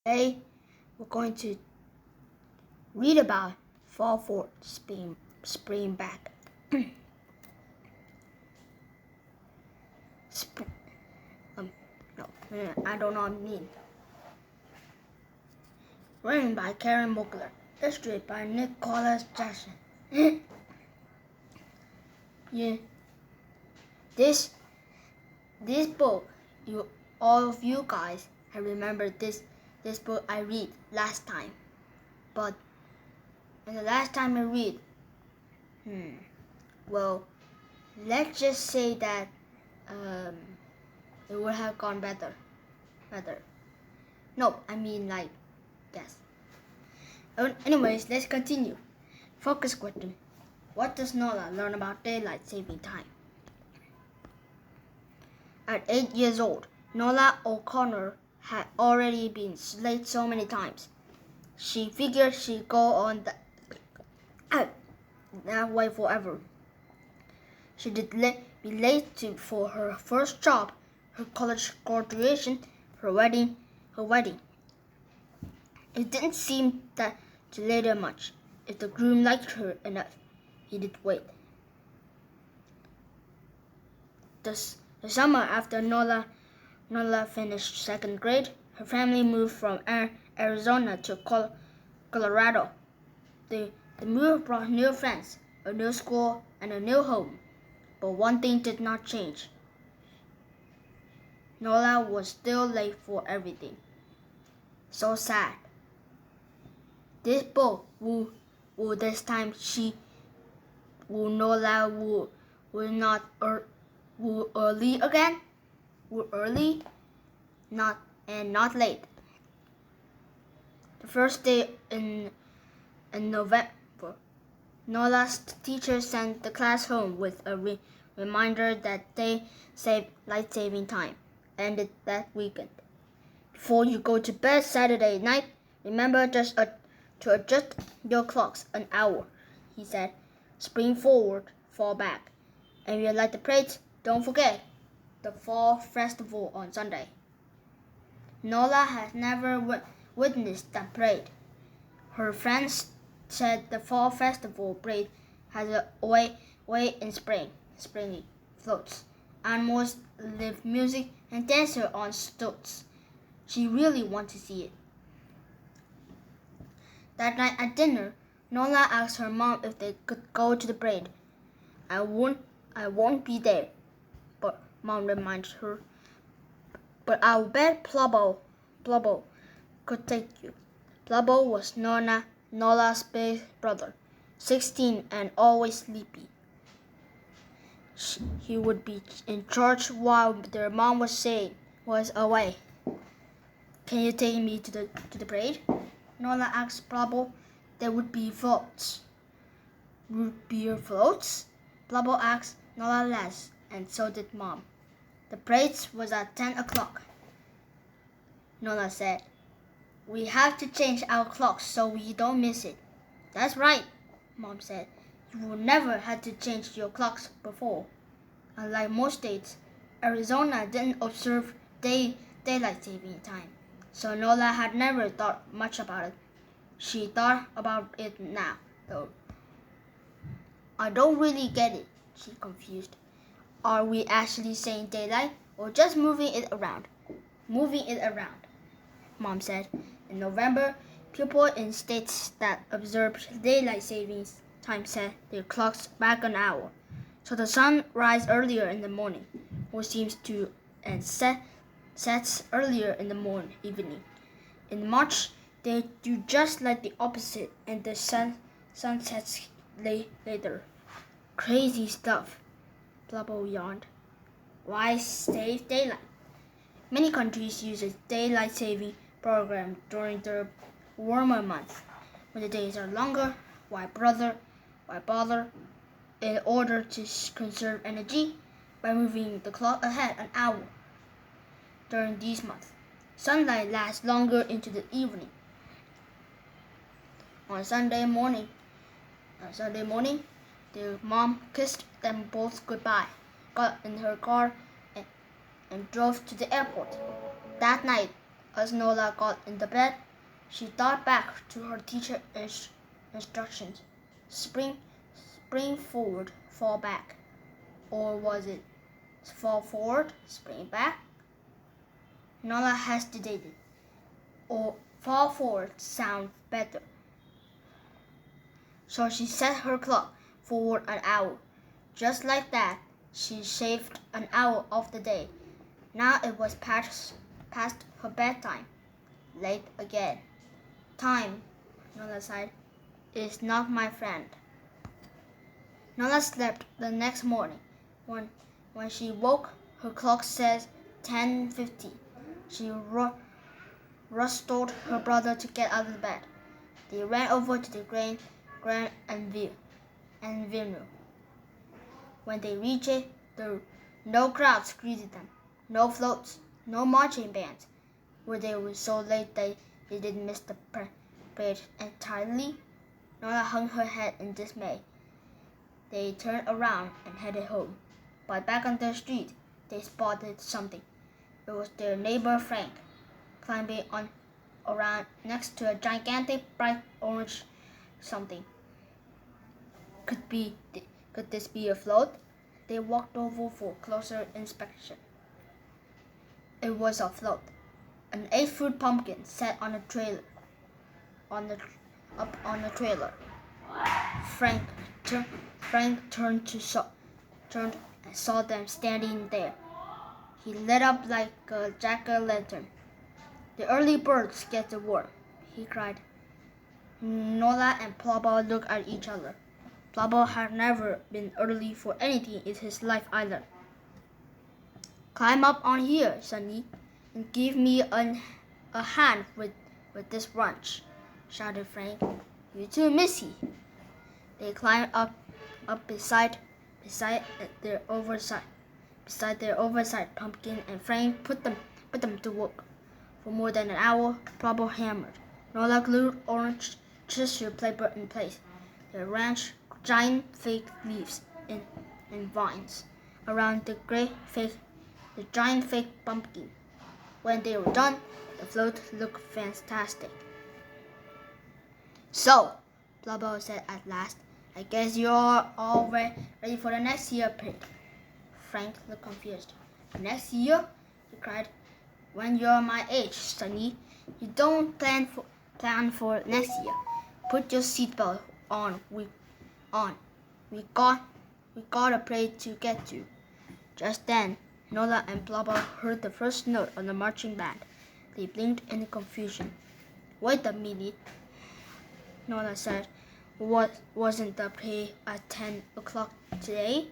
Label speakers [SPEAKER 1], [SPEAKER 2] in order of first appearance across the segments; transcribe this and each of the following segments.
[SPEAKER 1] Today we're going to read about fall forward, spring back. I don't know what I mean. Written by Karen Mugler, illustrated by Nicholas Jackson. Yeah, this book, all of you guys, I remember this book I read last time, but the last time I read, well, let's just say that it would have gone better. No, I mean like, yes. Anyways, let's continue. Focus question. What does Nola learn about daylight saving time? At 8 years old, Nola O'Connor had already been late so many times. She figured she'd go on that way forever. She'd be late for her first job, her college graduation, her wedding. It didn't seem that to later much. If the groom liked her enough, he did wait. The summer after Nola finished second grade, her family moved from Arizona to Colorado. The move brought new friends, a new school, and a new home. But one thing did not change. Nola was still late for everything. So sad. This book will this time Nola will not will early again. Will early, not late. The first day in November, Nola's teacher sent the class home with a reminder that they saved light-saving time ended that weekend. Before you go to bed Saturday night, remember to adjust your clocks an hour, he said. Spring forward, fall back. And if you like the parades, don't forget the fall festival on Sunday. Nola has never witnessed that parade. Her friends said the fall festival parade has a way in springy floats, animals, live music, and dancers on stilts. She really wants to see it. That night at dinner, Nola asked her mom if they could go to the parade. I won't be there, but Mom reminded her. But I'll bet Plubbo could take you. Plubbo was Nola's big brother, 16 and always sleepy. He would be in charge while their mom was away. Can you take me to the parade? Nola asked Plubbo. There would be floats. Root beer floats? Plubbo asked. Nola laughed, and so did Mom. The parade was at 10 o'clock. Nola said, "We have to change our clocks so we don't miss it." "That's right," Mom said. "You never had to change your clocks before." Unlike most states, Arizona didn't observe daylight saving time, so Nola had never thought much about it. She thought about it now, though. "I don't really get it," she confused. "Are we actually saying daylight or just moving it around?" "Moving it around," Mom said. In November, people in states that observed daylight savings time set their clocks back an hour, so the sun rises earlier in the morning, or seems to, and sets earlier in the evening. In March, they do just like the opposite, and the sun sets later. Crazy stuff, Plubbo yawned. Why save daylight? Many countries use a daylight saving program during the warmer months, when the days are longer. Why bother? In order to conserve energy by moving the clock ahead an hour. During these months, sunlight lasts longer into the evening. On Sunday morning, their mom kissed them both goodbye, got in her car, and drove to the airport. That night, As Nola got into bed, she thought back to her teacher's instructions. Spring forward, fall back. Or was it fall forward, spring back? Nola hesitated. Or fall forward sounds better. So she set her clock forward an hour. Just like that, she shaved an hour of the day. Now it was past her bedtime. Late again. Time, Nola sighed, is not my friend. Nola slept the next morning. When she woke, her clock said 10:50. She rustled her brother to get out of bed. They ran over to the Grand Avenue. When they reached it, no crowds greeted them, no floats, no marching bands. They were so late they did miss the parade entirely. Nola hung her head in dismay. They turned around and headed home. But back on the street, they spotted something. It was their neighbor Frank, climbing around next to a gigantic bright orange something. Could this be a float? They walked over for closer inspection. It was a float. An 8-foot pumpkin sat on a trailer. Up on a trailer. Frank turned and saw them standing there. He lit up like a jack-o'-lantern. The early birds get the worm, he cried. Nola and Plubbo looked at each other. Plubbo had never been early for anything in his life either. Climb up on here, Sonny, and give me a hand with this wrench, shouted Frank. You too, Missy. They climbed up beside their oversized pumpkin, and Frank put them to work. For more than an hour, Plubbo hammered. Nola glued orange tissue paper in place. They arranged giant fake leaves and vines around the giant fake pumpkin. When they were done, the float looked fantastic. So, Plubbo said at last, I guess you're all ready for the next year parade. Frank looked confused. Next year? He cried. When you're my age, Sonny, you don't plan for next year. Put your seatbelt on. We got a parade to get to. Just then, Nola and Plubbo heard the first note on the marching band. They blinked in confusion. Wait a minute, Nola said. Wasn't the parade at 10 o'clock today?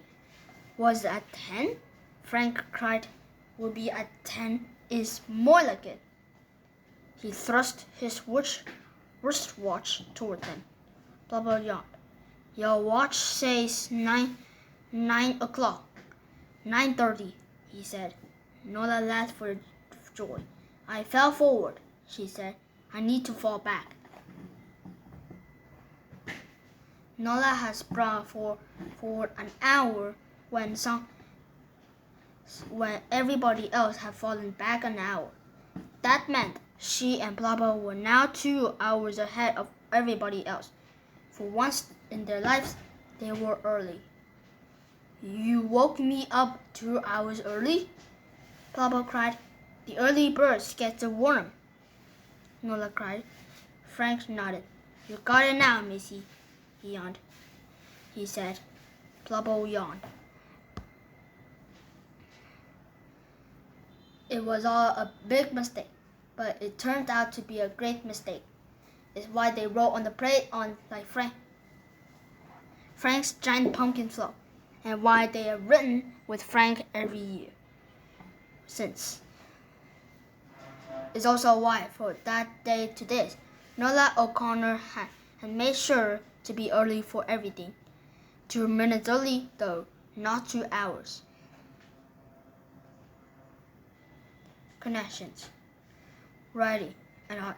[SPEAKER 1] Was it at 10? Frank cried. Would be at 10 is more like it. He thrust his wristwatch toward them. Plubbo yawned. Your watch says 9 o'clock. 9:30, he said. Nola laughed for joy. I fell forward, she said. I need to fall back. Nola had sprung forward an hour when everybody else had fallen back an hour. That meant she and Plubbo were now 2 hours ahead of everybody else. For once in their lives, they were early. You woke me up 2 hours early? Plubbo cried. The early birds get the worm, Nola cried. Frank nodded. You got it now, Missy, he yawned. He said. Plubbo yawned. It was all a big mistake, but it turned out to be a great mistake. It's why they rode on the parade like Frank's giant pumpkin float, and why they have ridden with Frank every year since. It's also why, for that day to this, Nola O'Connor had made sure to be early for everything. 2 minutes early, though, not 2 hours. Connections. Writing and art.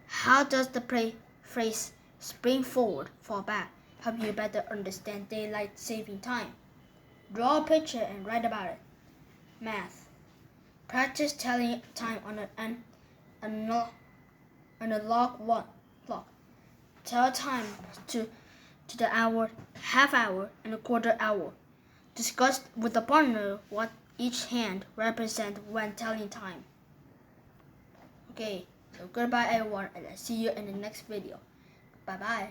[SPEAKER 1] How does the phrase spring forward, fall back help you better understand daylight saving time? Draw a picture and write about it. Math. Practice telling time on and a log one clock. Tell time to the hour, half hour, and a quarter hour. Discuss with the partner what each hand represents when telling time. Okay, so goodbye everyone, and I'll see you in the next video. Bye bye.